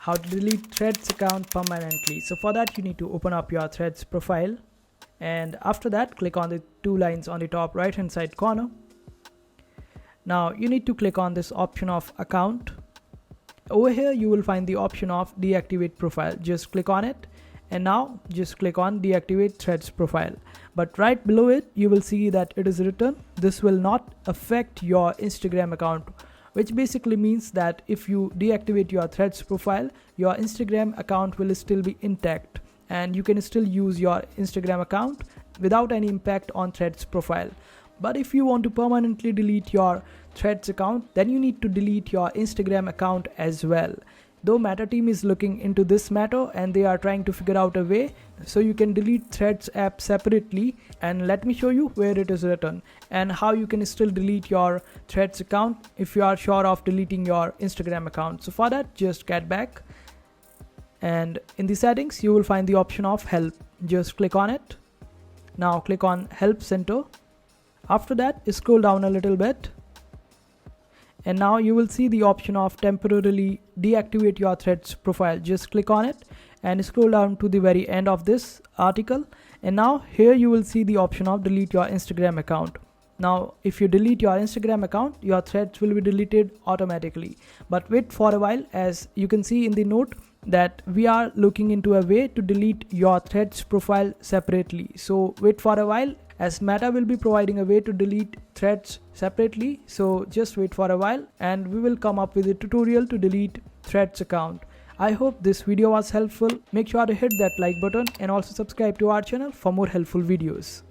how to delete Threads account permanently. So for that you need to open up your Threads profile, and after that click on the two lines on the top right hand side corner. Now you need to click on this option of account. Over here you will find the option of deactivate profile. Just click on it, and now just click on deactivate Threads profile. But right below it you will see that it is written this will not affect your Instagram account, which basically means that if you deactivate your Threads profile, your Instagram account will still be intact and you can still use your Instagram account without any impact on Threads profile. But if you want to permanently delete your Threads account, then you need to delete your Instagram account as well. Though Meta team is looking into this matter and they are trying to figure out a way so you can delete Threads app separately, and let me show you where it is written and how you can still delete your Threads account if you are sure of deleting your Instagram account. So for that, just get back, and in the settings you will find the option of help. Just click on it. Now click on help center. After that scroll down a little bit, and now you will see the option of temporarily deactivate your Threads profile. Just click on it and scroll down to the very end of this article, and now here you will see the option of delete your Instagram account. Now if you delete your Instagram account, your Threads will be deleted automatically, but wait for a while, as you can see in the note that we are looking into a way to delete your Threads profile separately. So wait for a while, as Meta will be providing a way to delete Threads separately. So just wait for a while and we will come up with a tutorial to delete Threads account. I hope this video was helpful. Make sure to hit that like button and also subscribe to our channel for more helpful videos.